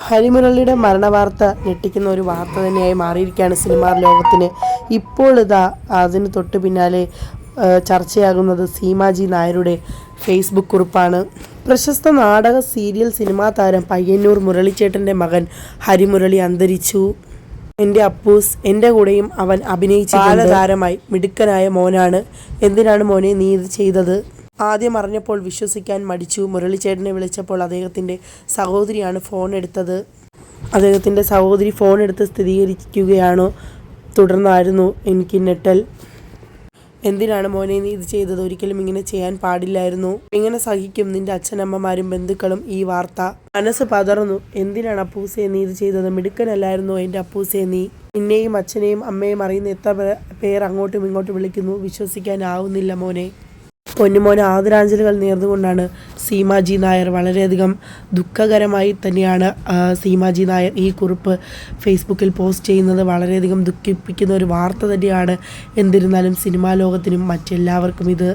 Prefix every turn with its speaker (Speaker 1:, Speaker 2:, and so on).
Speaker 1: ഹരിമുരളിയുടെ മരണവാർത്ത ഞെട്ടിക്കുന്ന ഒരു വാർത്ത തന്നെയായി മാറിയിരിക്കുകയാണ് സിനിമാ ലോകത്തിന്. ഇപ്പോൾ അതിന് തൊട്ട് പിന്നാലെ ചർച്ചയാകുന്നത് സീമാജി നായരുടെ ഫേസ്ബുക്ക് കുറിപ്പാണ്. പ്രശസ്ത നാടക, സീരിയൽ, സിനിമാ താരം പയ്യന്നൂർ മുരളിച്ചേട്ടൻ്റെ മകൻ ഹരിമുരളി അന്തരിച്ചു. എൻ്റെ അപ്പൂസ്, എൻ്റെ കൂടെയും അവൻ അഭിനയിച്ച ബാലതാരമായി മിടുക്കനായ മോനാണ്. എന്തിനാണ് മോനെ നീ ഇത് ചെയ്തത്? ആദ്യം അറിഞ്ഞപ്പോൾ വിശ്വസിക്കാൻ മടിച്ചു. മുരളിച്ചേട്ടനെ വിളിച്ചപ്പോൾ അദ്ദേഹത്തിൻ്റെ സഹോദരിയാണ് ഫോൺ എടുത്തത്. അദ്ദേഹത്തിൻ്റെ സഹോദരി ഫോൺ എടുത്ത് സ്ഥിരീകരിക്കുകയാണോ? തുടർന്നായിരുന്നു എനിക്ക് ഞെട്ടൽ. എന്തിനാണ് മോനെ നീ ഇത് ചെയ്തത്? ഒരിക്കലും ഇങ്ങനെ ചെയ്യാൻ പാടില്ലായിരുന്നു. എങ്ങനെ സഹിക്കും നിന്റെ അച്ഛനമ്മമാരും ബന്ധുക്കളും ഈ വാർത്ത? മനസ്സ് പതറുന്നു. എന്തിനാണ് അപ്പൂസെ നീ ഇത് ചെയ്തത്? മിടുക്കനല്ലായിരുന്നോ എൻ്റെ അപ്പൂസെ നീ? നിന്നെയും അച്ഛനെയും അമ്മയും അറിയുന്ന എത്ര പേർ അങ്ങോട്ടും ഇങ്ങോട്ടും വിളിക്കുന്നു. വിശ്വസിക്കാനാവുന്നില്ല മോനെ. പൊന്നുമോന് ആദരാഞ്ജലികൾ നേർന്നുകൊണ്ടാണ് സീമാജി നായർ. വളരെയധികം ദുഃഖകരമായി തന്നെയാണ് സീമാജി നായർ ഈ കുറിപ്പ് ഫേസ്ബുക്കിൽ പോസ്റ്റ് ചെയ്യുന്നത്. വളരെയധികം ദുഃഖിപ്പിക്കുന്ന ഒരു വാർത്ത തന്നെയാണ്. എന്നിരുന്നാലും സിനിമാ ലോകത്തിനും മറ്റെല്ലാവർക്കും ഇത്